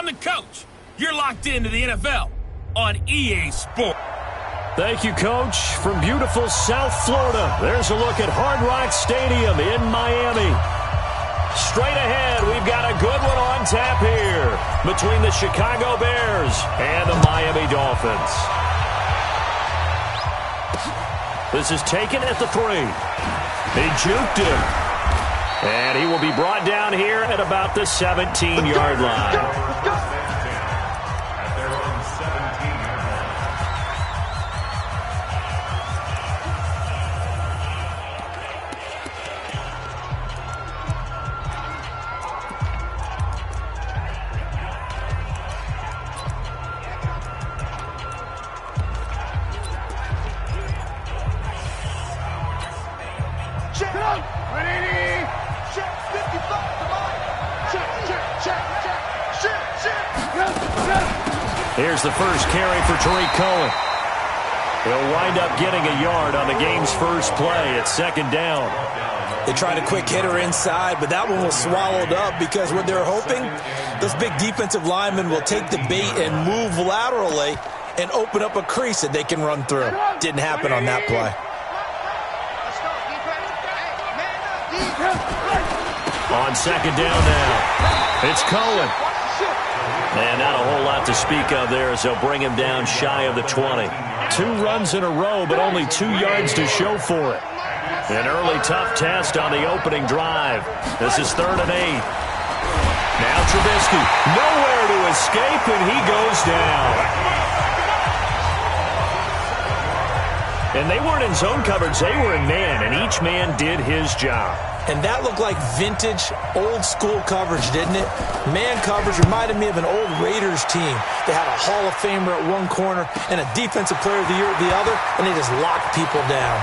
I'm the coach. You're locked into the NFL on EA Sports. Thank you, Coach. From beautiful South Florida, there's a look at Hard Rock Stadium in Miami. Straight ahead, we've got a good one on tap here between the Chicago Bears and the Miami Dolphins. This is taken at the 3. He juked him. And he will be brought down here at about the 17-yard line. Here's the first carry for Tariq Cohen. He'll wind up getting a yard on the game's first play at second down. They tried a quick hitter inside, but that one was swallowed up because what they're hoping, those big defensive linemen will take the bait and move laterally and open up a crease that they can run through. Didn't happen on that play. On second down now, it's Cohen. And not a whole lot to speak of there as they'll bring him down shy of the 20. 2 runs in a row, but only 2 yards to show for it. An early tough test on the opening drive. This is 3rd and 8. Now Trubisky, nowhere to escape, and he goes down. And they weren't in zone coverage, they were in man, and each man did his job. And that looked like vintage, old-school coverage, didn't it? Man coverage reminded me of an old Raiders team. They had a Hall of Famer at one corner and a Defensive Player of the Year at the other, and they just locked people down.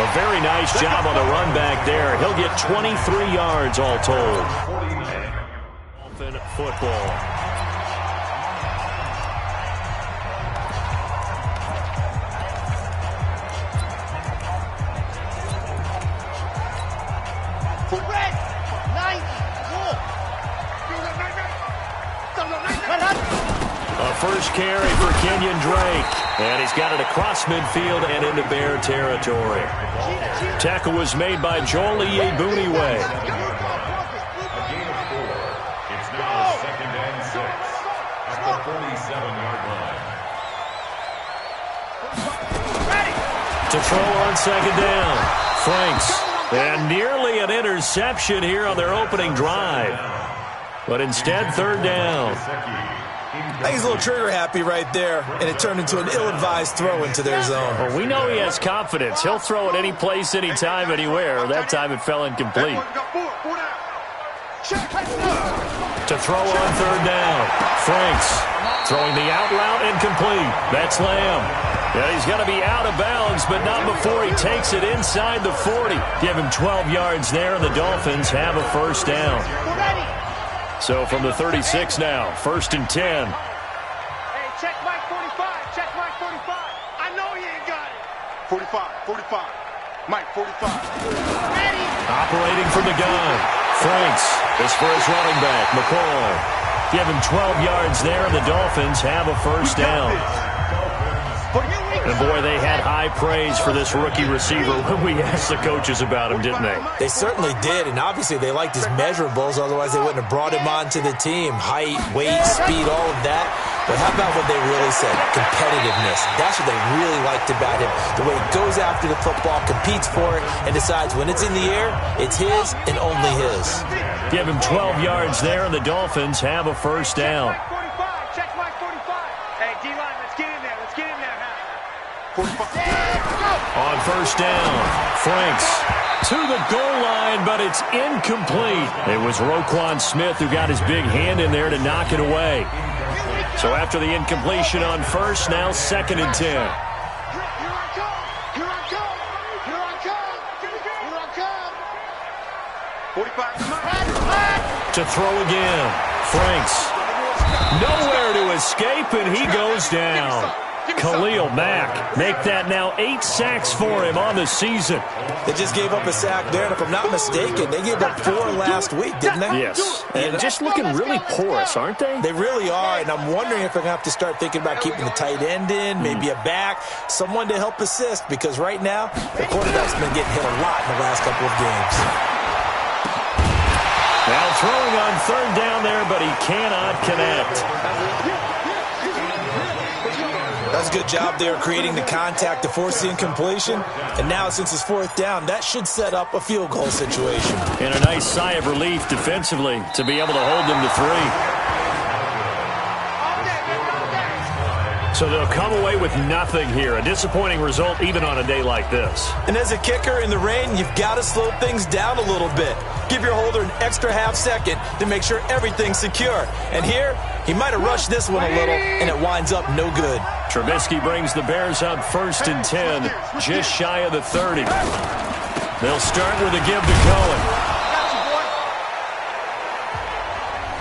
A very nice job on the run back there. He'll get 23 yards all told. Dolphin football. First carry for Kenyon Drake. And he's got it across midfield and into Bear territory. Tackle was made by Joel Iyiegbuniwe. It's now 2nd and 6 at the 47-yard line. To throw on second down, Franks. And nearly an interception here on their opening drive. But instead, 3rd down. I think he's a little trigger happy right there, and it turned into an ill-advised throw into their zone. Well, we know he has confidence. He'll throw it any place, anytime, anywhere. That time it fell incomplete. To throw on 3rd down, Franks throwing the out route incomplete. That's Lamb. Yeah, he's going to be out of bounds, but not before he takes it inside the 40. Give him 12 yards there, and the Dolphins have a first down. So from the 36 now, 1st and 10. Hey, check Mike 45. Check Mike 45. I know he ain't got it. 45. Mike 45. Ready. Operating from the gun. Franks is for his running back, McCall. Give him 12 yards there, and the Dolphins have a first down. And boy, they had high praise for this rookie receiver when we asked the coaches about him, didn't they? They certainly did, and obviously they liked his measurables, otherwise they wouldn't have brought him onto the team. Height, weight, speed, all of that. But how about what they really said? Competitiveness. That's what they really liked about him. The way he goes after the football, competes for it, and decides when it's in the air, it's his and only his. Give him 12 yards there, and the Dolphins have a first down. Check Mike 45. Hey, D-line, let's get in there. Let's get in there now. 45. On first down, Franks to the goal line, but it's incomplete. It was Roquan Smith who got his big hand in there to knock it away. So after the incompletion on first, now 2nd and 10. Here I come. 45. To throw again, Franks. Nowhere to escape, and he goes down. Khalil Mack. Make that now 8 sacks for him on the season. They just gave up a sack there, and if I'm not mistaken, they gave up 4 last week, didn't they? Yes. And just looking really porous, aren't they? They really are, and I'm wondering if they're going to have to start thinking about keeping the tight end in, maybe a back, someone to help assist, because right now, the quarterback's been getting hit a lot in the last couple of games. Now throwing on 3rd down there, but he cannot connect. That's a good job there creating the contact to force the incompletion. And now, since it's 4th down, that should set up a field goal situation. And a nice sigh of relief defensively to be able to hold them to 3. So they'll come away with nothing here. A disappointing result even on a day like this. And as a kicker in the rain, you've got to slow things down a little bit. Give your holder an extra half second to make sure everything's secure. And here, he might have rushed this one a little, and it winds up no good. Trubisky brings the Bears up 1st and 10, just shy of the 30. They'll start with a give to Cohen.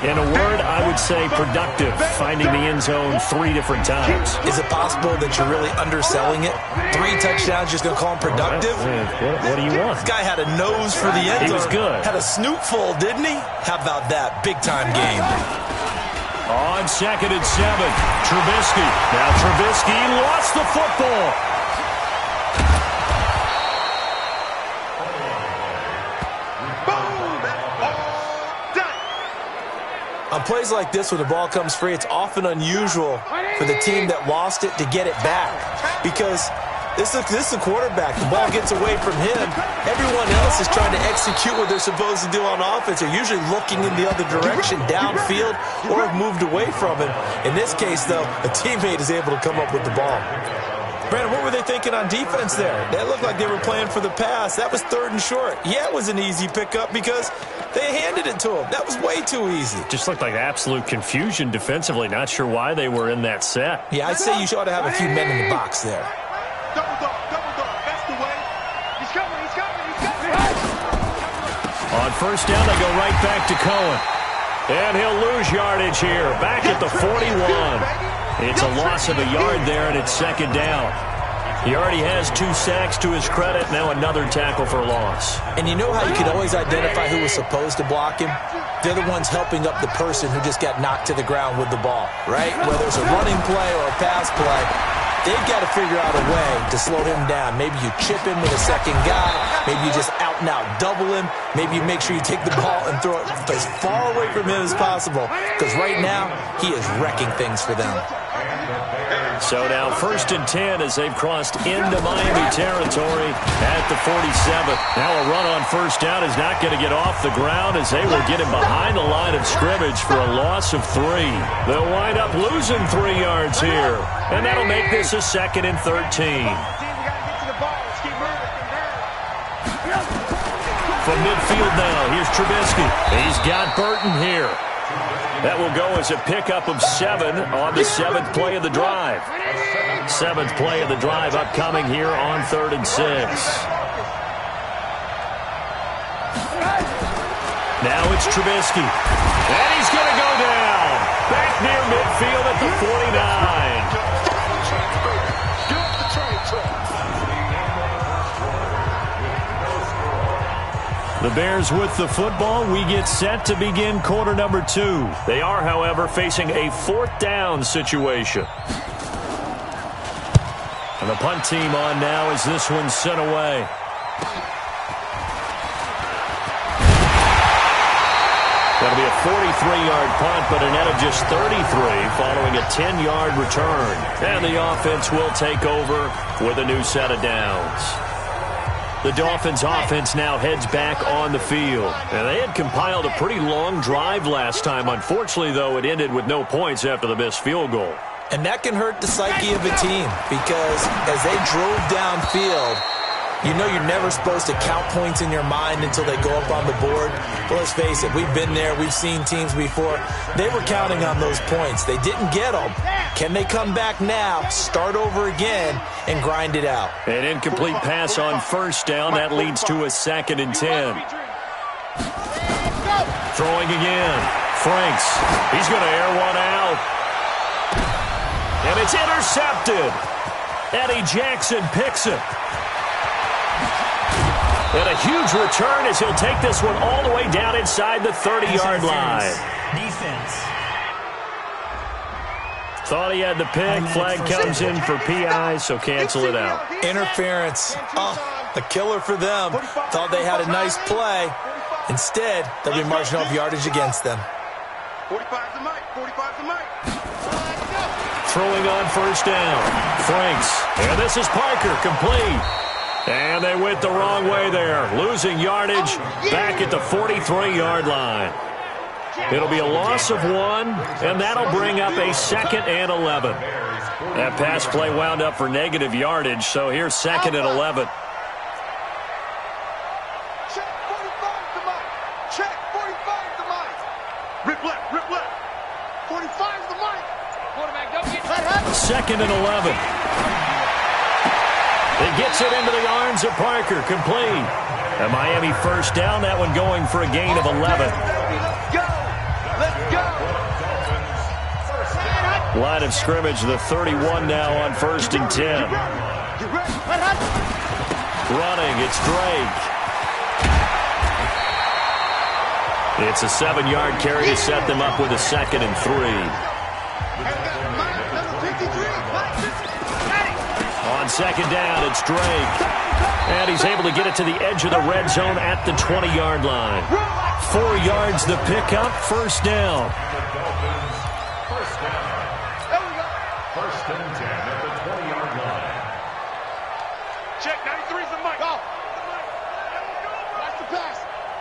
In a word, I would say productive, finding the end zone 3 different times. Is it possible that you're really underselling it? 3 touchdowns, just going to call him productive? What do you want? This guy had a nose for the end zone. He was good. Had a snoot full, didn't he? How about that? Big-time game. On 2nd and 7, Trubisky. Now Trubisky lost the football. On plays like this, when the ball comes free, it's often unusual for the team that lost it to get it back. Because this is a quarterback. The ball gets away from him. Everyone else is trying to execute what they're supposed to do on offense. They're usually looking in the other direction, downfield, or have moved away from him. In this case, though, a teammate is able to come up with the ball. Brandon, what were they thinking on defense there? They looked like they were playing for the pass. That was 3rd and short. Yeah, it was an easy pickup because they handed it to him. That was way too easy. Just looked like absolute confusion defensively. Not sure why they were in that set. Yeah, I'd say you ought to have a few men in the box there. Double dog, that's the way. He's coming. On 1st down, they go right back to Cohen. And he'll lose yardage here, back at the 41. It's a loss of a yard there, and it's 2nd down. He already has 2 sacks to his credit. Now another tackle for loss. And you know how you can always identify who was supposed to block him? They're the ones helping up the person who just got knocked to the ground with the ball, right? Whether it's a running play or a pass play, they've got to figure out a way to slow him down. Maybe you chip him with a second guy. Maybe you just out-and-out double him. Maybe you make sure you take the ball and throw it as far away from him as possible. Because right now, he is wrecking things for them. So now 1st and 10 as they've crossed into Miami territory at the 47. Now a run on 1st down is not going to get off the ground as they will get him behind the line of scrimmage for a loss of 3. They'll wind up losing 3 yards here. And that'll make this a 2nd and 13. From midfield now, here's Trubisky. He's got Burton here. That will go as a pickup of 7 on the 7th play of the drive. 7th play of the drive upcoming here on 3rd and 6. Now it's Trubisky. And he's going to go down. Back near midfield at the 49. The Bears with the football. We get set to begin quarter number 2. They are, however, facing a 4th down situation. And the punt team on now as this one's sent away. That'll be a 43-yard punt, but a net of just 33 following a 10-yard return. And the offense will take over with a new set of downs. The Dolphins offense now heads back on the field. And they had compiled a pretty long drive last time. Unfortunately, though, it ended with no points after the missed field goal. And that can hurt the psyche of a team because as they drove downfield, you know you're never supposed to count points in your mind until they go up on the board. But let's face it, we've been there. We've seen teams before. They were counting on those points. They didn't get them. Can they come back now, start over again, and grind it out? An incomplete pass on 1st down. That leads to a 2nd and 10. Throwing again. Franks. He's going to air one out. And it's intercepted. Eddie Jackson picks it. And a huge return as he'll take this one all the way down inside the 30-yard line. Defense. Thought he had the pick. Flag comes in for PI, so cancel it out. Interference. Oh, a killer for them. Thought they had a nice play. Instead, they'll be marching off yardage against them. 45's the mic. 45's the mic. Throwing on first down. Franks. And this is Parker, complete. And they went the wrong way there. Losing yardage back at the 43-yard line. It'll be a loss of 1, and that'll bring up a 2nd and 11. That pass play wound up for negative yardage, so here's 2nd and 11. Check 45's the mic. Check 45's the mic. Rip left. Rip left. 45's the mic. Quarterback, don't get hurt. 2nd and 11. He gets it into the arms of Parker, complete. A Miami first down, that one going for a gain of 11. Let's go. Let's go. Line of scrimmage, the 31 now on 1st and 10. Running, it's Drake. It's a 7-yard carry to set them up with a 2nd and 3. On 2nd down, it's Drake. And he's able to get it to the edge of the red zone at the 20-yard line. 4 yards the pickup, first down. First down. First and 10 at the 20-yard line. Check 93's the mic. Go. Watch the pass.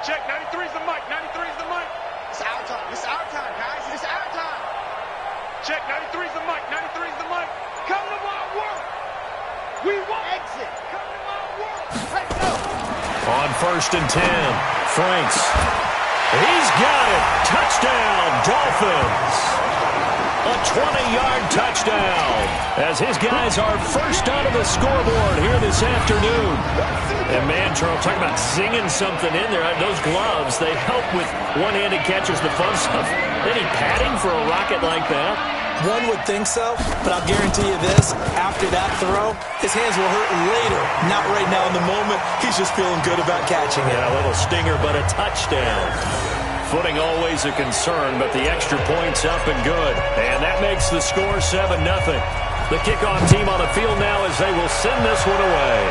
Check 93's the mic. 93's the mic. It's our time. It's our time, guys. It's our time. Check 93's the mic. 93's the mic. Come to my work. We want exit. Come to my work. Let's go. On 1st and 10, Franks. He's got it. Touchdown, Dolphins. A 20-yard touchdown as his guys are first onto the scoreboard here this afternoon. And man, Charles, talking about singing something in there. Those gloves, they help with one-handed catches, the fun stuff. Any padding for a rocket like that? One would think so, but I'll guarantee you this. After that throw, his hands will hurt later. Not right now in the moment. He's just feeling good about catching it. Yeah, a little stinger, but a touchdown. Footing always a concern, but the extra point's up and good. And that makes the score 7-0. The kickoff team on the field now as they will send this one away.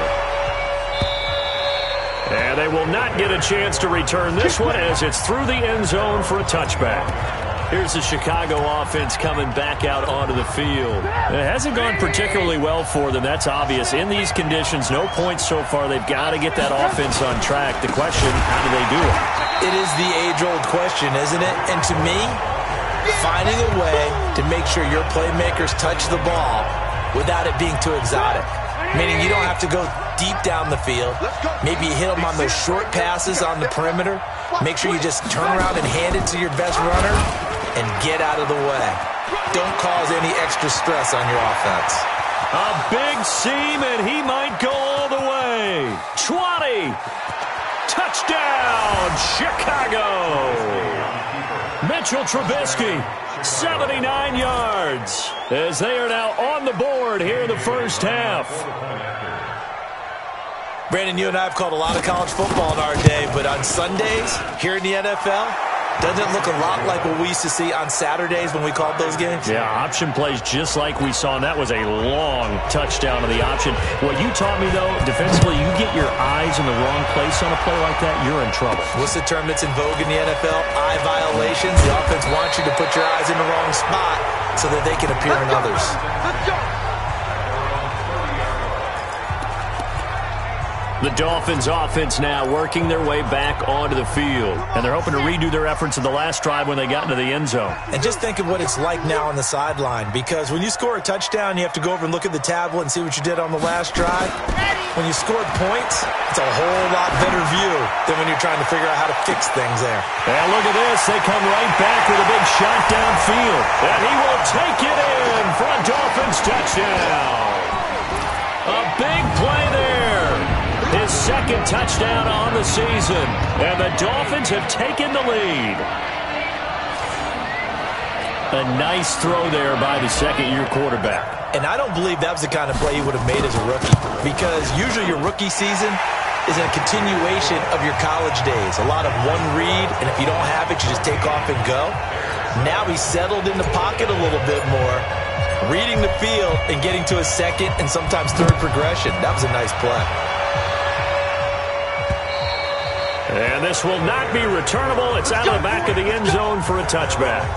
And they will not get a chance to return this one as it's through the end zone for a touchback. Here's the Chicago offense coming back out onto the field. It hasn't gone particularly well for them, that's obvious. In these conditions, no points so far. They've got to get that offense on track. The question, how do they do it? It is the age-old question, isn't it? And to me, finding a way to make sure your playmakers touch the ball without it being too exotic. Meaning you don't have to go deep down the field. Maybe you hit them on those short passes on the perimeter. Make sure you just turn around and hand it to your best runner and get out of the way. Don't cause any extra stress on your offense. A big seam, and he might go all the way. 20. Touchdown, Chicago. Mitchell Trubisky, 79 yards, as they are now on the board here in the first half. Brandon, you and I have called a lot of college football in our day, but on Sundays, here in the NFL, doesn't it look a lot like what we used to see on Saturdays when we called those games? Yeah, option plays just like we saw, and that was a long touchdown of the option. What you taught me, though, defensively, you get your eyes in the wrong place on a play like that, you're in trouble. What's the term that's in vogue in the NFL? Eye violations. The offense wants you to put your eyes in the wrong spot so that they can appear in others. Let's go. The Dolphins offense now working their way back onto the field. And they're hoping to redo their efforts in the last drive when they got into the end zone. And just think of what it's like now on the sideline, because when you score a touchdown, you have to go over and look at the tablet and see what you did on the last drive. When you scored points, it's a whole lot better view than when you're trying to figure out how to fix things there. And look at this. They come right back with a big shot downfield. And he will take it in for a Dolphins touchdown. A big play there. His second touchdown on the season. And the Dolphins have taken the lead. A nice throw there by the second-year quarterback. And I don't believe that was the kind of play he would have made as a rookie, because usually your rookie season is a continuation of your college days. A lot of one read, and if you don't have it, you just take off and go. Now he's settled in the pocket a little bit more, reading the field and getting to a second and sometimes third progression. That was a nice play. And this will not be returnable. It's out of the back of the end zone for a touchback.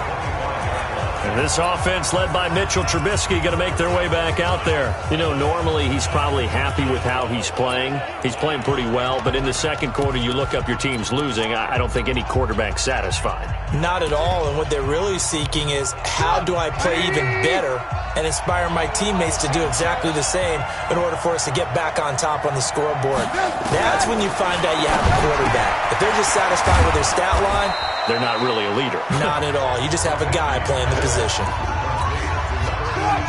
And this offense led by Mitchell Trubisky going to make their way back out there. You know, normally he's probably happy with how he's playing. He's playing pretty well, but in the second quarter you look up your team's losing. I don't think any quarterback's satisfied. Not at all, and what they're really seeking is how do I play even better and inspire my teammates to do exactly the same in order for us to get back on top on the scoreboard. That's when you find out you have a quarterback. If they're just satisfied with their stat line, they're not really a leader. Not at all. You just have a guy playing the position.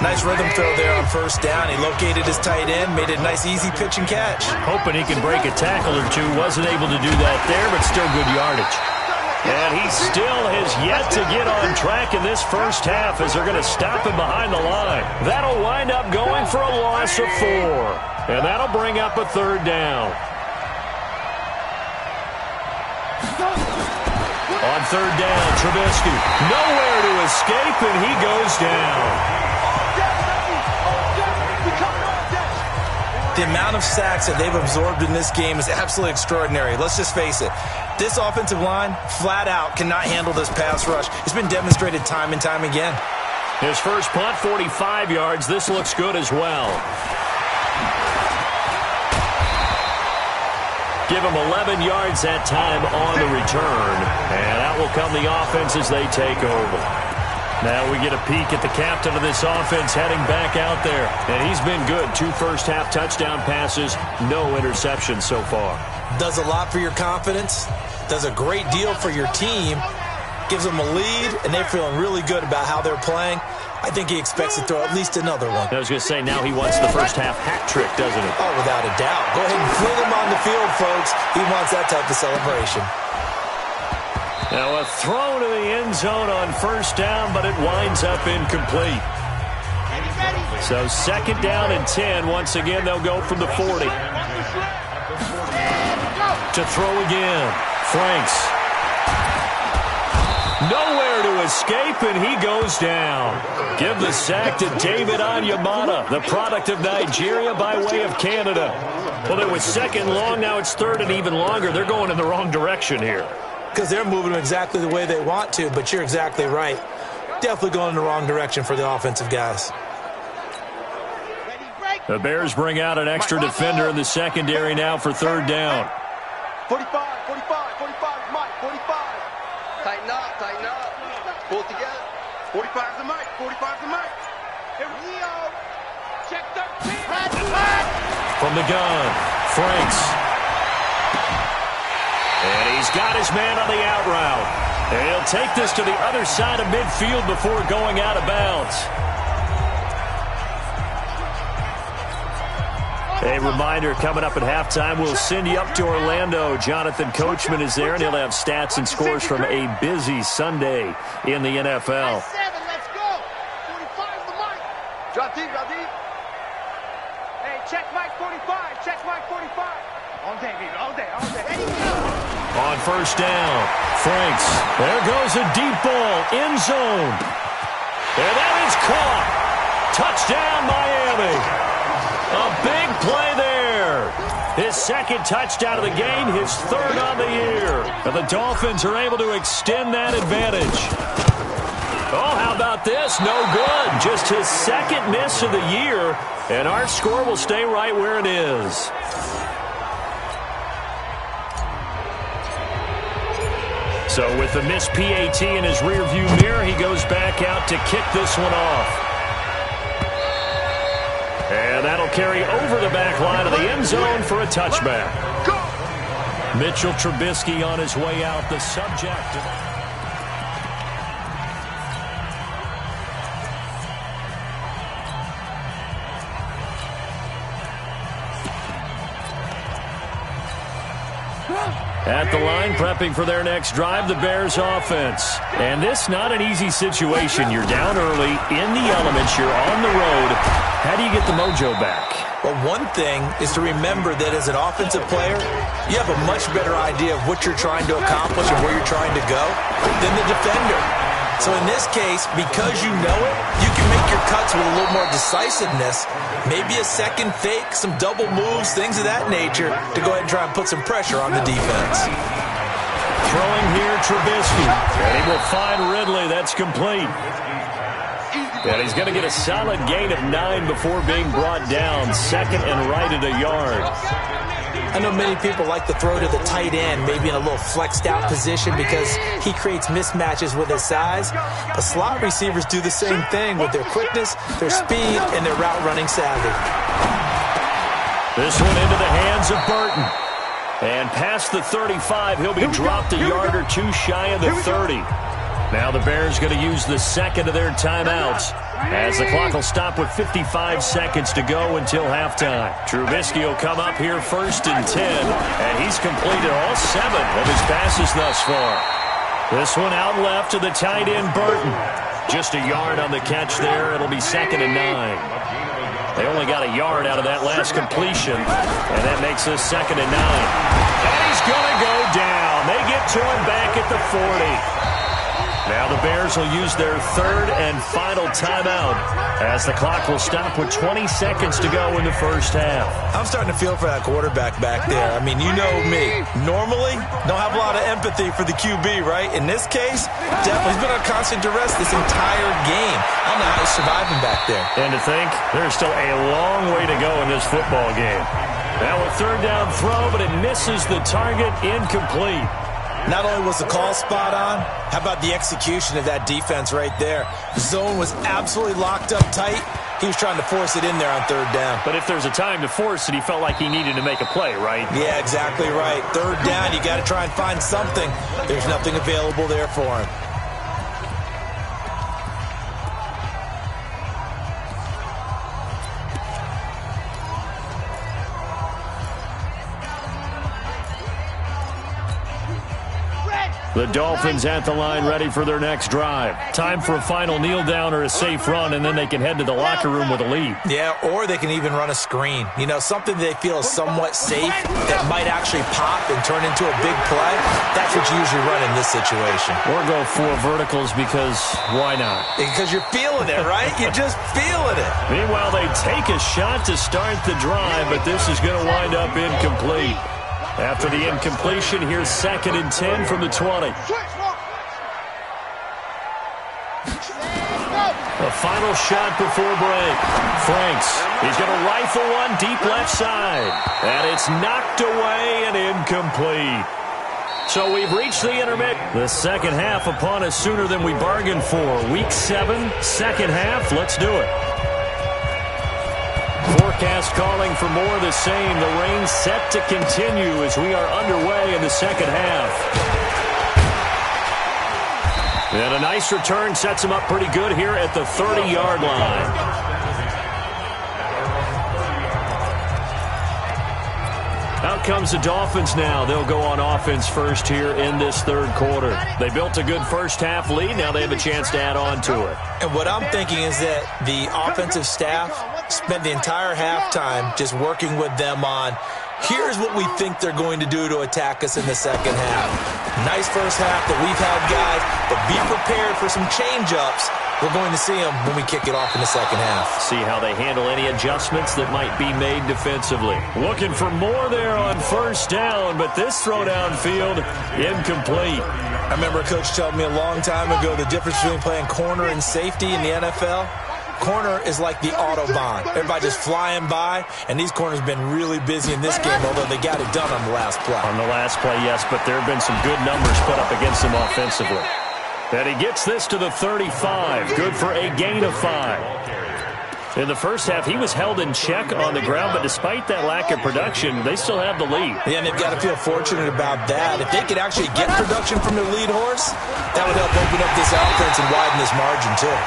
Nice rhythm throw there on first down. He located his tight end, made a nice easy pitch and catch. Hoping he can break a tackle or two. Wasn't able to do that there, but still good yardage. And he still has yet to get on track in this first half as they're going to stop him behind the line. That'll wind up going for a loss of 4. And that'll bring up a third down. On third down, Trubisky nowhere to escape, and he goes down. The amount of sacks that they've absorbed in this game is absolutely extraordinary. Let's just face it. This offensive line, flat out, cannot handle this pass rush. It's been demonstrated time and time again. His first punt, 45 yards. This looks good as well. Give him 11 yards that time on the return. And out will come the offense as they take over. Now we get a peek at the captain of this offense heading back out there. And he's been good. 2 first-half touchdown passes, no interceptions so far. Does a lot for your confidence. Does a great deal for your team. Gives them a lead, and they're feeling really good about how they're playing. I think he expects to throw at least another one. I was going to say, now he wants the first-half hat trick, doesn't he? Oh, without a doubt. Go ahead and fling him on the field, folks. He wants that type of celebration. Now a throw to the end zone on first down, but it winds up incomplete. So second down and 10. Once again, they'll go from the 40. To throw again. Franks. Nowhere to escape, and he goes down. Give the sack to David Onyemata, the product of Nigeria by way of Canada. Well, it was second long, now it's third and even longer. They're going in the wrong direction here. Because they're moving exactly the way they want to, but you're exactly right. Definitely going in the wrong direction for the offensive guys. The Bears bring out an extra defender in the secondary now for third down. 45, 45, 45, Mike, 45. Tighten up, tighten up. Pull it together. 45's the mic, 45's the mic. Here we go. Check 13. From the gun, Franks. And he's got his man on the out route. And he'll take this to the other side of midfield before going out of bounds. A reminder, coming up at halftime, we'll send you up to Orlando. Jonathan Coachman is there, and he'll have stats and scores from a busy Sunday in the NFL. 7, let's go. 45's the mic. Drop deep, drop deep. Hey, check Mike 45, check Mike 45. All day, baby, all day, all day. Ready, go. On first down, Franks. There goes a deep ball, end zone. And that is caught. Touchdown, Miami. A big play there. His second touchdown of the game, his third on the year. And the Dolphins are able to extend that advantage. Oh, how about this? No good. Just his second miss of the year. And our score will stay right where it is. So with the missed PAT in his rearview mirror, he goes back out to kick this one off. And that'll carry over the back line of the end zone for a touchback. Mitchell Trubisky on his way out, the subject. At the line, prepping for their next drive, the Bears offense. And this not an easy situation. You're down early, in the elements, you're on the road. How do you get the mojo back? Well, one thing is to remember that as an offensive player, you have a much better idea of what you're trying to accomplish and where you're trying to go than the defender. So in this case, because you know it, you can make your cuts with a little more decisiveness, maybe a second fake, some double moves, things of that nature, to go ahead and try and put some pressure on the defense. Throwing here, Trubisky. And he will find Ridley. That's complete. And he's going to get a solid gain of 9 before being brought down. Second and right at a yard. I know many people like to throw to the tight end, maybe in a little flexed out position because he creates mismatches with his size. But slot receivers do the same thing with their quickness, their speed, and their route running savvy. This one into the hands of Burton. And past the 35, he'll be dropped a yard or two shy of the 30. Now the Bears going to use the second of their timeouts as the clock will stop with 55 seconds to go until halftime. Trubisky will come up here first and 10, and he's completed all 7 of his passes thus far. This one out left to the tight end, Burton. Just a yard on the catch there. It'll be second and 9. They only got a yard out of that last completion, and that makes this second and 9. And he's going to go down. They get to him back at the 40. Now the Bears will use their third and final timeout as the clock will stop with 20 seconds to go in the first half. I'm starting to feel for that quarterback back there. I mean, you know me. Normally, don't have a lot of empathy for the QB, right? In this case, definitely he's been on constant duress this entire game. I don't know how he's surviving back there. And to think, there's still a long way to go in this football game. Now a third down throw, but it misses the target, incomplete. Not only was the call spot on, how about the execution of that defense right there? The zone was absolutely locked up tight. He was trying to force it in there on third down. But if there's a time to force it, he felt like he needed to make a play, right? Yeah, exactly right. Third down, you got to try and find something. There's nothing available there for him. The Dolphins at the line ready for their next drive. Time for a final kneel down or a safe run, and then they can head to the locker room with a lead. Yeah, or they can even run a screen. You know, something they feel is somewhat safe that might actually pop and turn into a big play. That's what you usually run in this situation. Or go 4 verticals because why not? Because you're feeling it, right? You're just feeling it. Meanwhile, they take a shot to start the drive, but this is going to wind up incomplete. After the incompletion, here's second and 10 from the 20. A final shot before break. Franks, he's going to rifle one deep left side. And it's knocked away and incomplete. So we've reached the intermit. The second half upon us sooner than we bargained for. Week 7, second half. Let's do it. Forecast calling for more of the same. The rain set to continue as we are underway in the second half. And a nice return sets him up pretty good here at the 30-yard line. Out comes the Dolphins now. They'll go on offense first here in this third quarter. They built a good first half lead. Now they have a chance to add on to it. And what I'm thinking is that the offensive staff spent the entire halftime just working with them on, here's what we think they're going to do to attack us in the second half. Nice first half that we've had, guys, but be prepared for some change-ups. We're going to see them when we kick it off in the second half. See how they handle any adjustments that might be made defensively. Looking for more there on first down, but this throw downfield, incomplete. I remember a coach telling me a long time ago the difference between playing corner and safety in the NFL. Corner is like the Autobahn. Everybody just flying by, and these corners have been really busy in this game, although they got it done on the last play. On the last play, yes, but there have been some good numbers put up against them offensively. And he gets this to the 35. Good for a gain of 5. In the first half, he was held in check on the ground, but despite that lack of production, they still have the lead. Yeah, and they've got to feel fortunate about that. If they could actually get production from their lead horse, that would help open up this offense and widen this margin, too.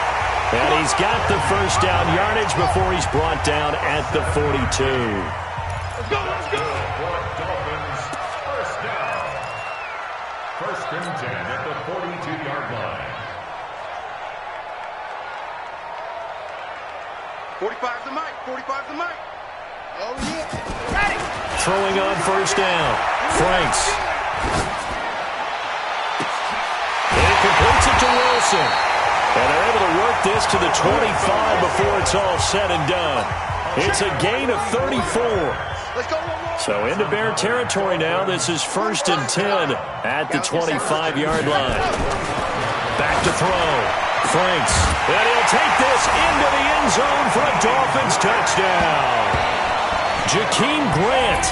And he's got the first down yardage before he's brought down at the 42. Let's go, let's go. First and 10 at the 42-yard line. 45's the mic. 45's the mic. Oh, yeah. Ready. Throwing on first down. Franks. And he completes it to Wilson. And they're able to work this to the 25 before it's all said and done. It's a gain of 34. So into Bear territory now. This is first and 10 at the 25-yard line. Back to throw. Franks, and he'll take this into the end zone for a Dolphins touchdown. Jakeem Grant,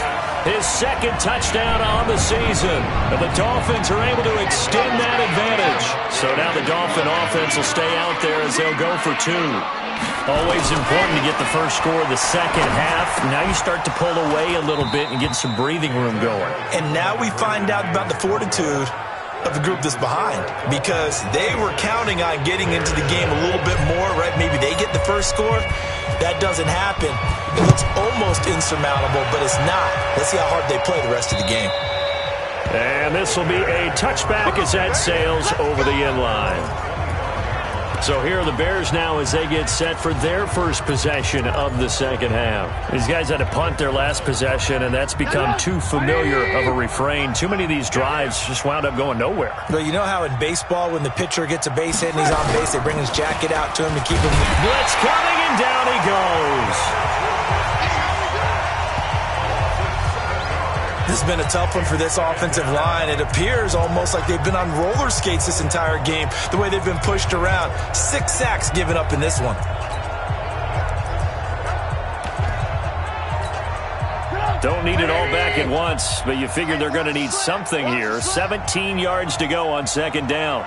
his second touchdown on the season. And the Dolphins are able to extend that advantage. So now the Dolphin offense will stay out there as they'll go for two. Always important to get the first score of the second half. Now you start to pull away a little bit and get some breathing room going. And now we find out about the fortitude of the group that's behind, because they were counting on getting into the game a little bit more, right? Maybe they get the first score. That doesn't happen. It looks almost insurmountable, but it's not. Let's see how hard they play the rest of the game. And this will be a touchback as that sails over the end line. So here are the Bears now as they get set for their first possession of the second half. These guys had to punt their last possession, and that's become too familiar of a refrain. Too many of these drives just wound up going nowhere. Well, you know how in baseball when the pitcher gets a base hit and he's on base, they bring his jacket out to him to keep him. Blitz coming, and down he goes. This has been a tough one for this offensive line. It appears almost like they've been on roller skates this entire game, the way they've been pushed around. 6 sacks given up in this one. Don't need it all back at once, but you figure they're going to need something here. 17 yards to go on second down.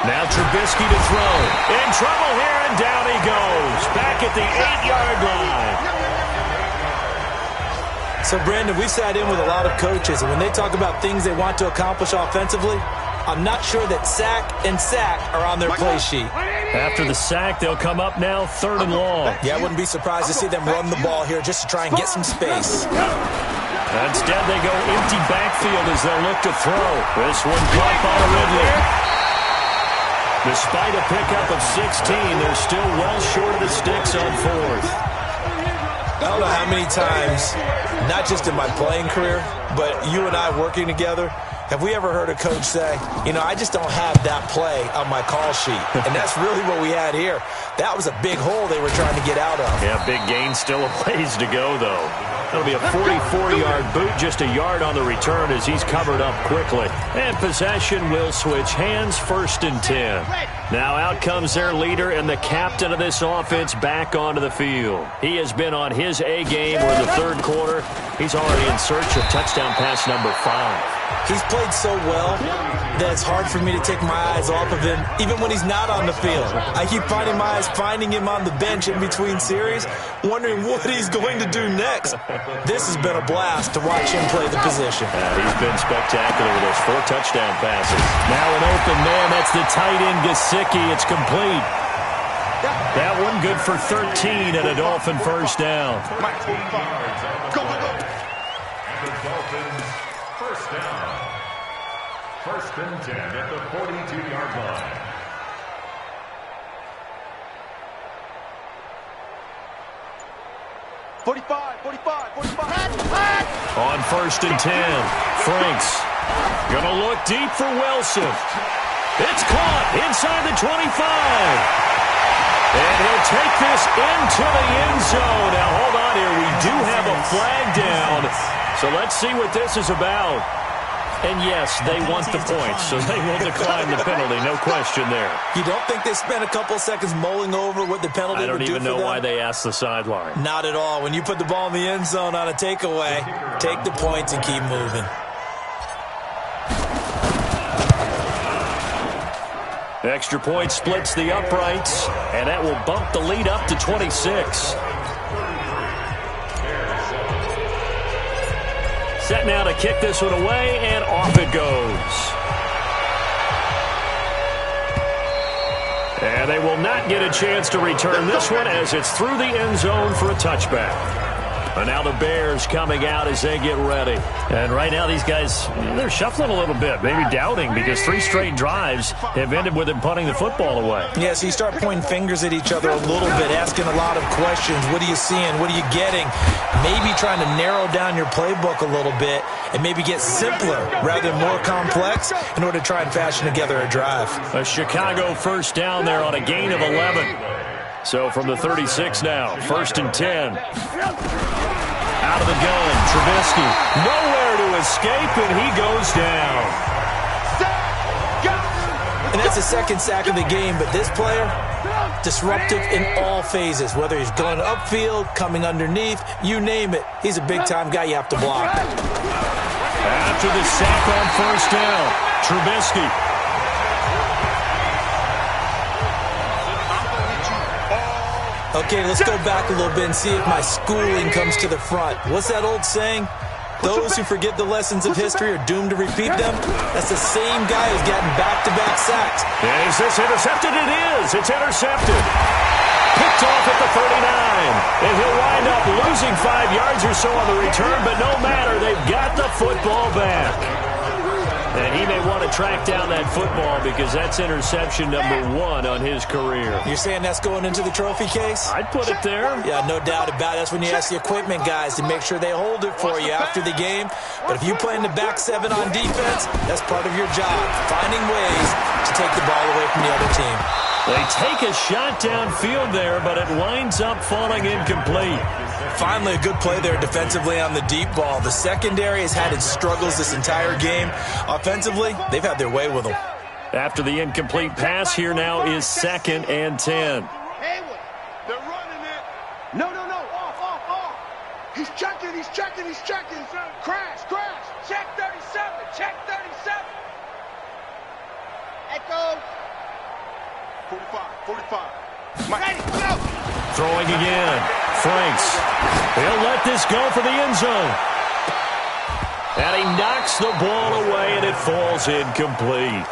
Now Trubisky to throw. In trouble here, and down he goes. Back at the 8-yard line. So, Brandon, we've sat in with a lot of coaches, and when they talk about things they want to accomplish offensively, I'm not sure that sack and sack are on their play sheet. After the sack, they'll come up now 3rd and long. Yeah, I wouldn't be surprised to see them run the ball here just to try and get some space. Instead, they go empty backfield as they'll look to throw. This one caught by Ridley. Despite a pickup of 16, they're still well short of the sticks on 4th. I don't know how many times, not just in my playing career, but you and I working together, have we ever heard a coach say, you know, I just don't have that play on my call sheet. And that's really what we had here. That was a big hole they were trying to get out of. Yeah, big gain, still a ways to go, though. That'll be a 44-yard boot, just a yard on the return as he's covered up quickly. And possession will switch hands, 1st and 10. Now out comes their leader and the captain of this offense back onto the field. He has been on his A game where in the 3rd quarter, he's already in search of touchdown pass number 5. He's played so well that it's hard for me to take my eyes off of him, even when he's not on the field. I keep finding my eyes finding him on the bench in between series, wondering what he's going to do next. This has been a blast to watch him play the position. He's been spectacular with those 4 touchdown passes. Now an open man, that's the tight end Gesicki. It's complete. That one good for 13 and a Dolphin first down. Go, go, go. And the Dolphins first down. 1st and 10 at the 42-yard line. On 1st and 10, Franks gonna look deep for Wilson. It's caught inside the 25. And he'll take this into the end zone. Now, hold on here. We do have a flag down. So let's see what this is about. And, yes, they want the points, so they will decline the penalty. No question there. You don't think they spent a couple seconds mulling over what the penalty would do for them? I don't even know why they asked the sideline. Not at all. When you put the ball in the end zone on a takeaway, take the points and keep moving. Extra point splits the uprights, and that will bump the lead up to 26. Set now to kick this one away, and off it goes. And they will not get a chance to return this one as it's through the end zone for a touchback. And now the Bears coming out as they get ready. And right now these guys, they're shuffling a little bit, maybe doubting, because 3 straight drives have ended with them punting the football away. Yeah, so you start pointing fingers at each other a little bit, asking a lot of questions. What are you seeing? What are you getting? Maybe trying to narrow down your playbook a little bit and maybe get simpler rather than more complex in order to try and fashion together a drive. A Chicago first down there on a gain of 11. So from the 36 now, 1st and 10. Out of the gun, Trubisky. Nowhere to escape, and he goes down. And that's the second sack of the game, but this player, disruptive in all phases, whether he's going upfield, coming underneath, you name it. He's a big-time guy you have to block. After the sack on 1st down, Trubisky. Okay, let's go back a little bit and see if my schooling comes to the front. What's that old saying? Those who forget the lessons of history are doomed to repeat them. That's the same guy who's gotten back-to-back sacks. Is this intercepted? It is. It's intercepted. Picked off at the 39. And he'll wind up losing 5 yards or so on the return, but no matter, they've got the football back. And he may want to track down that football because that's interception number 1 on his career. You're saying that's going into the trophy case? I'd put it there. Yeah, no doubt about it. That's when you ask the equipment guys to make sure they hold it for you after the game. But if you play in the back 7 on defense, that's part of your job, finding ways to take the ball away from the other team. They take a shot downfield there, but it winds up falling incomplete. Finally, a good play there defensively on the deep ball. The secondary has had its struggles this entire game. Offensively, they've had their way with them. After the incomplete pass, here now is 2nd and 10. Haywood, they're running it. No. Off. He's checking. Crash. Check 37. Echo. 45. Ready, go. Throwing again. Franks. He'll let this go for the end zone. And he knocks the ball away, and it falls incomplete.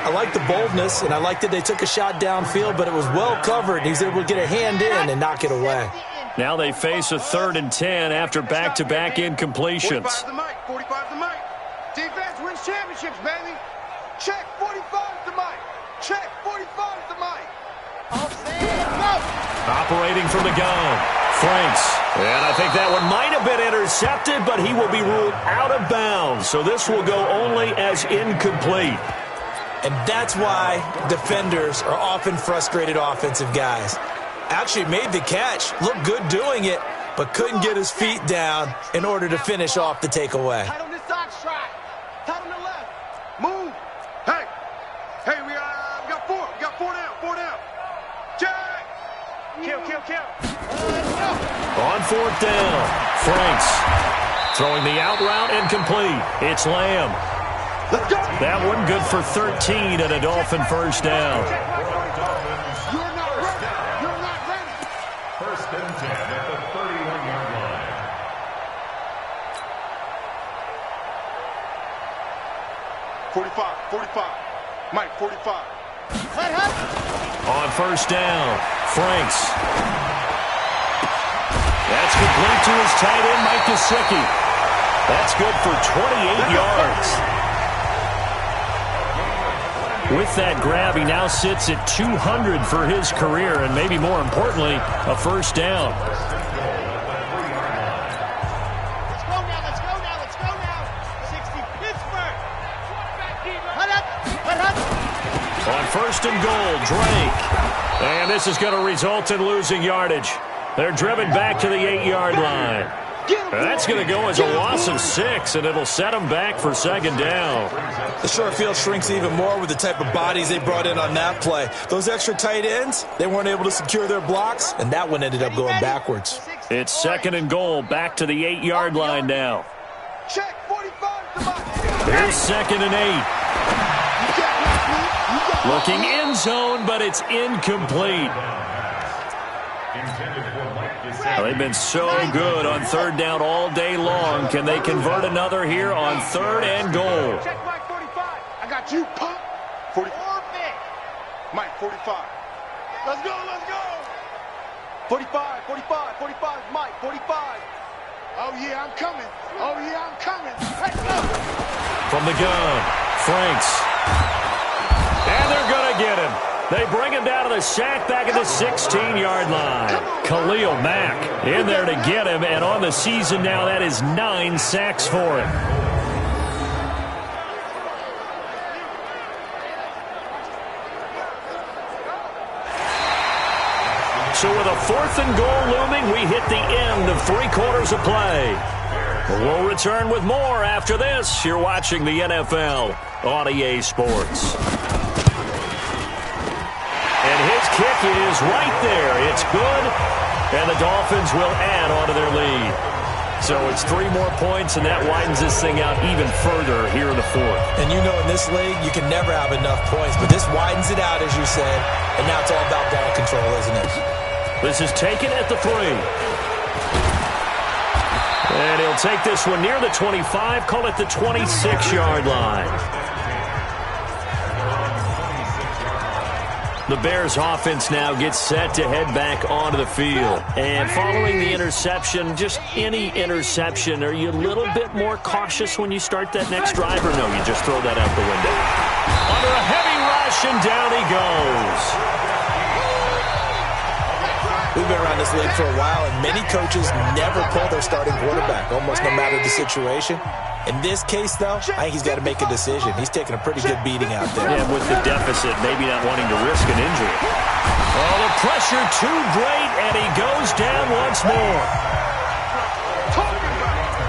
I like the boldness, and I like that they took a shot downfield, but it was well covered. He was able to get a hand in and knock it away. Now they face a 3rd and 10 after back-to-back incompletions. 45 the mic. Defense wins championships, baby. Check 45 the mic. Check 45 the mic. Operating from the gun, Franks. And I think that one might have been intercepted, but he will be ruled out of bounds. So this will go only as incomplete. And that's why defenders are often frustrated offensive guys. Actually made the catch, looked good doing it, but couldn't get his feet down in order to finish off the takeaway. Tight on this side strike. Tight on the left. Move. Hey, we got 4. We got 4 down. Check. Kill. On 4th down, Franks throwing the out route incomplete. It's Lamb. Let's go. That one good for 13 and a Dolphin first down. You're not ready. 1st and 10 at the 31-yard line. .45. Mike, 45. On 1st down, Franks. That's complete to his tight end, Mike Gesicki. That's good for 28 yards. With that grab, he now sits at 200 for his career, and maybe more importantly, a first down. Let's go now. 60 Pittsburgh. On 1st and goal, Drake. And this is going to result in losing yardage. They're driven back to the 8-yard line. That's going to go as a loss of 6, and it'll set them back for 2nd down. The short field shrinks even more with the type of bodies they brought in on that play. Those extra tight ends, they weren't able to secure their blocks, and that one ended up going backwards. It's 2nd and goal, back to the 8-yard line now. Check 45. Here's 2nd and 8. Looking end zone, but it's incomplete. They've been so good on 3rd down all day long. Can they convert another here on 3rd and goal? Check Mike 45. I got you, pump. 45. Mike 45. Let's go. 45. Mike 45. Oh, yeah, I'm coming. Oh, yeah, I'm coming. Let's go. From the gun, Franks. And they're going to get him. They bring him down to the sack back at the 16-yard line. Khalil Mack in there to get him, and on the season now, that is 9 sacks for him. So with a 4th and goal looming, we hit the end of 3 quarters of play. We'll return with more after this. You're watching the NFL on EA Sports. And his kick is right there. It's good, and the Dolphins will add on to their lead. So it's 3 more points, and that widens this thing out even further here in the 4th. And you know in this league, you can never have enough points, but this widens it out, as you said, and now it's all about ball control, isn't it? This is taken at the 3. And he'll take this one near the 25, call it the 26-yard line. The Bears offense now gets set to head back onto the field. And following the interception, just any interception, are you a little bit more cautious when you start that next drive, or no, you just throw that out the window? Under a heavy rush, and down he goes. We've been around this league for a while, and many coaches never pull their starting quarterback, almost no matter the situation. In this case, though, I think he's got to make a decision. He's taking a pretty good beating out there. Yeah, with the deficit, maybe not wanting to risk an injury. Oh, the pressure too great, and he goes down once more.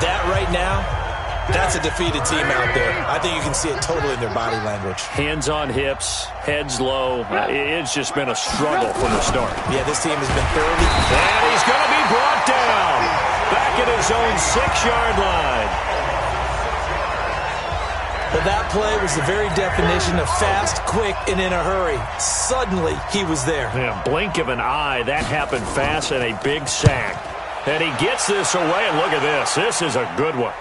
That right now, that's a defeated team out there. I think you can see it totally in their body language. Hands on hips, heads low. It's just been a struggle from the start. Yeah, this team has been thoroughly... And he's going to be brought down back at his own 6-yard line. Well, that play was the very definition of fast, quick, and in a hurry. Suddenly, he was there. Yeah, blink of an eye, that happened fast, and a big sack. And he gets this away, and look at this. This is a good one.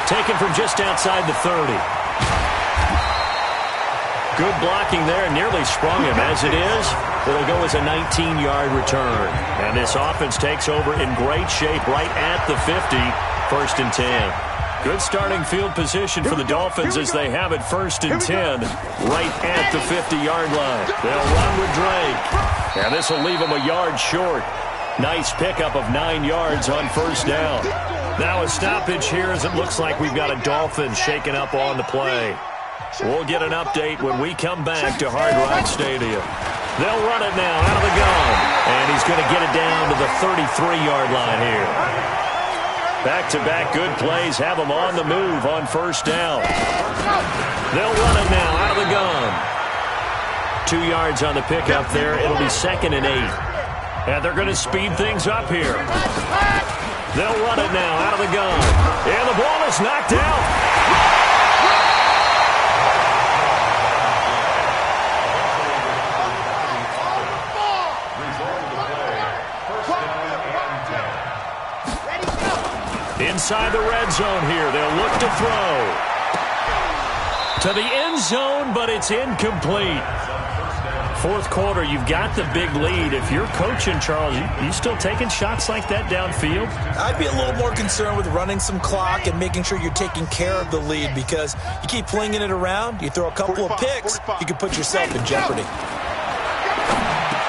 Taken from just outside the 30. Good blocking there, nearly sprung him. As it is, it'll go as a 19-yard return. And this offense takes over in great shape right at the 50, 1st and 10. Good starting field position for the Dolphins as they have it 1st and 10 right at the 50-yard line. They'll run with Drake. And this will leave them a yard short. Nice pickup of 9 yards on 1st down. Now a stoppage here as it looks like we've got a Dolphins shaking up on the play. We'll get an update when we come back to Hard Rock Stadium. They'll run it now out of the gun. And he's going to get it down to the 33-yard line here. Back-to-back good plays have them on the move on 1st down. They'll run it now out of the gun. 2 yards on the pickup there. It'll be 2nd and 8. And they're going to speed things up here. They'll run it now out of the gun. And the ball is knocked out. Inside the red zone here. They'll look to throw. To the end zone, but it's incomplete. 4th quarter, you've got the big lead. If you're coaching, Charles, you still taking shots like that downfield? I'd be a little more concerned with running some clock and making sure you're taking care of the lead, because you keep flinging it around, you throw a couple of picks, you can put yourself in jeopardy.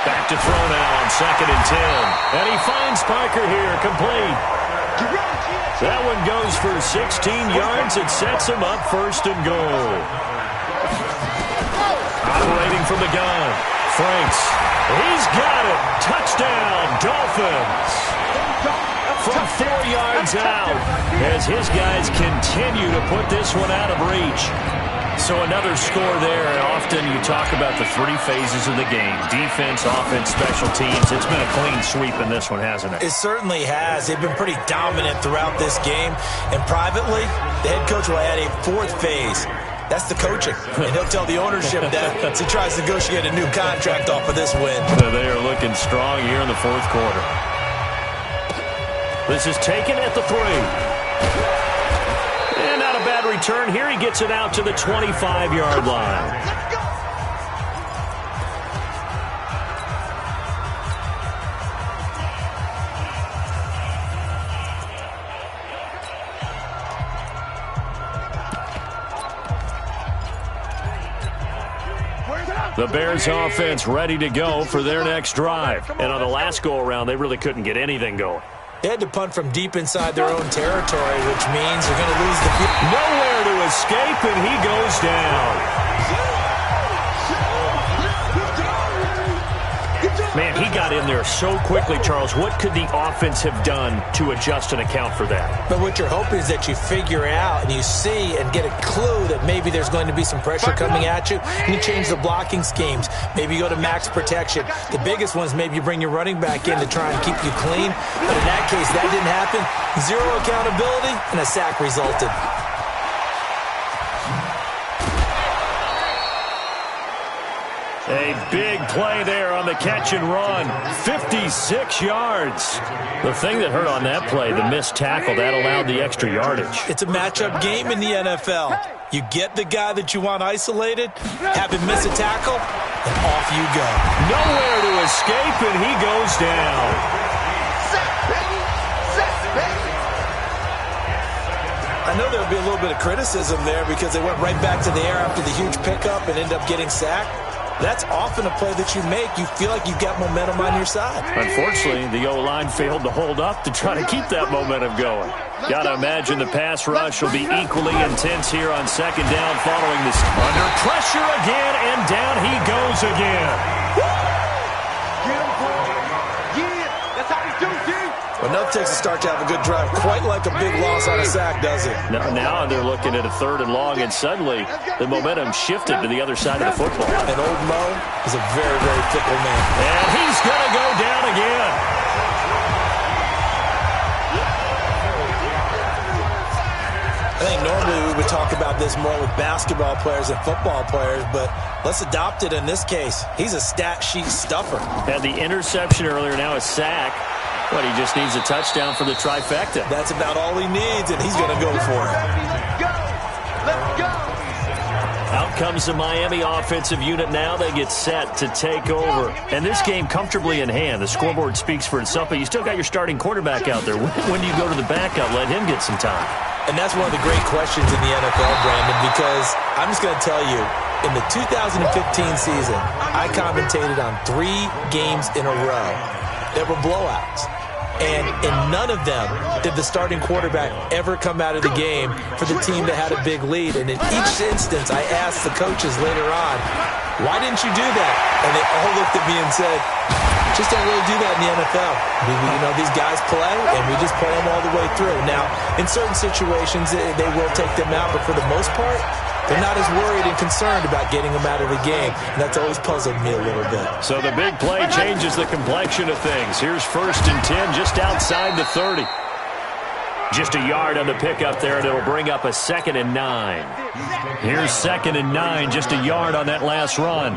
Back to throw now on 2nd and 10. And he finds Parker here, complete. That one goes for 16 yards. It sets him up 1st and goal. Operating from the gun, Franks. He's got it. Touchdown, Dolphins. From 4 yards out as his guys continue to put this one out of reach. So another score there. Often you talk about the 3 phases of the game. Defense, offense, special teams. It's been a clean sweep in this one, hasn't it? It certainly has. They've been pretty dominant throughout this game. And privately, the head coach will add a 4th phase. That's the coaching. And he'll tell the ownership that as he tries to negotiate a new contract off of this win. They are looking strong here in the 4th quarter. This is taken at the 3. And not a bad return here. He gets it out to the 25-yard line. The Bears offense ready to go for their next drive. And on the last go-around, they really couldn't get anything going. They had to punt from deep inside their own territory, which means they're going to lose the field. Nowhere to escape, and he goes down. Man, he got in there so quickly, Charles. What could the offense have done to adjust and account for that? But what you're hoping is that you figure out and you see and get a clue that maybe there's going to be some pressure coming at you, and you change the blocking schemes. Maybe you go to max protection. The biggest one is maybe you bring your running back in to try and keep you clean. But in that case, that didn't happen. Zero accountability, and a sack resulted. A big play there on the catch and run. 56 yards. The thing that hurt on that play, the missed tackle, that allowed the extra yardage. It's a matchup game in the NFL. You get the guy that you want isolated, have him miss a tackle, and off you go. Nowhere to escape, and he goes down. I know there'll be a little bit of criticism there because they went right back to the air after the huge pickup and ended up getting sacked. That's often a play that you make. You feel like you've got momentum on your side. Unfortunately, the O-line failed to hold up to try to keep that momentum going. Got to imagine the pass rush will be equally intense here on second down following this. Under pressure again, and down he goes again. Get him, bro. Yeah, that's how we do, dude. Well, nothing takes a start to have a good drive, quite like a big loss on a sack, does it? Now they're looking at a 3rd and long, and suddenly the momentum shifted to the other side of the football. And old Mo is a very, very fickle man. And he's going to go down again. I think normally we would talk about this more with basketball players and football players, but let's adopt it in this case. He's a stat sheet stuffer. Had the interception earlier, now a sack. But he just needs a touchdown for the trifecta. That's about all he needs, and he's going to go for it. Let's go. Out comes the Miami offensive unit now. They get set to take over. And this game comfortably in hand. The scoreboard speaks for itself, but you still got your starting quarterback out there. When do you go to the backup? Let him get some time. And that's one of the great questions in the NFL, Brandon, because I'm just going to tell you, in the 2015 season, I commentated on 3 games in a row that were blowouts. And in none of them did the starting quarterback ever come out of the game for the team that had a big lead. And in each instance, I asked the coaches later on, why didn't you do that? And they all looked at me and said, just don't really do that in the NFL. You know, these guys play, and we just play them all the way through. Now, in certain situations, they will take them out, but for the most part, they're not as worried and concerned about getting them out of the game. And that's always puzzled me a little bit. So the big play changes the complexion of things. Here's 1st and 10 just outside the 30. Just a yard on the pickup there, and it'll bring up a 2nd and 9. Here's 2nd and 9, just a yard on that last run.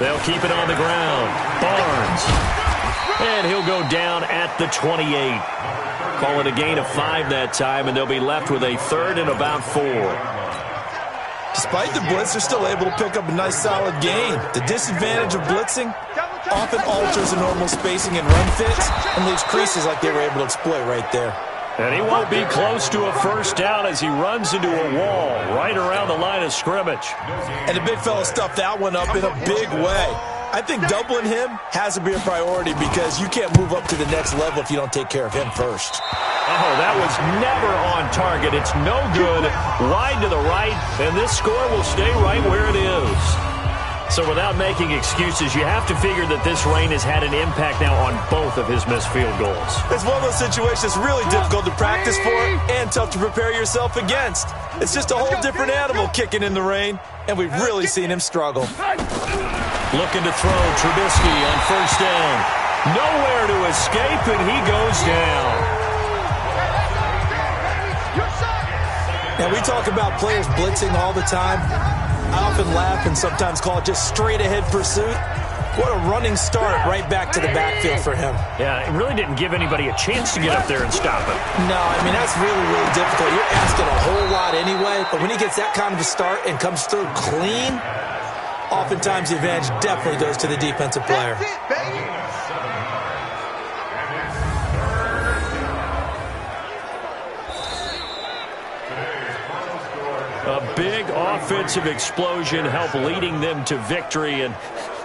They'll keep it on the ground. Barnes. And he'll go down at the 28. Call it a gain of 5 that time, and they'll be left with a 3rd and about 4. Despite the blitz, they're still able to pick up a nice solid gain. The disadvantage of blitzing often alters the normal spacing and run fits and leaves creases like they were able to exploit right there. And he won't be close to a first down as he runs into a wall right around the line of scrimmage. And the big fella stuffed that one up in a big way. I think doubling him has to be a priority because you can't move up to the next level if you don't take care of him first. Oh, that was never on target. It's no good. Wide to the right, and this score will stay right where it is. So without making excuses, you have to figure that this rain has had an impact now on both of his missed field goals. It's one of those situations that's really difficult to practice for and tough to prepare yourself against. It's just a whole different animal kicking in the rain, and we've really seen him struggle. Looking to throw, Trubisky on 1st down. Nowhere to escape, and he goes down. Now, we talk about players blitzing all the time. I often laugh and sometimes call it just straight-ahead pursuit. What a running start right back to the backfield for him. Yeah, it really didn't give anybody a chance to get up there and stop him. No, I mean, that's really, really difficult. You're asking a whole lot anyway, but when he gets that kind of a start and comes through clean, oftentimes the advantage definitely goes to the defensive player. That's it, baby. A big offensive explosion help leading them to victory. And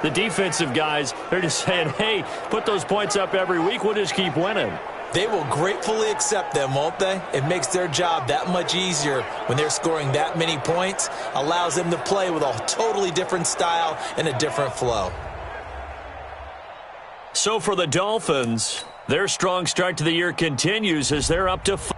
the defensive guys, they're just saying, hey, put those points up every week. We'll just keep winning. They will gratefully accept them, won't they? It makes their job that much easier when they're scoring that many points. Allows them to play with a totally different style and a different flow. So for the Dolphins, their strong start to the year continues as they're up to 5.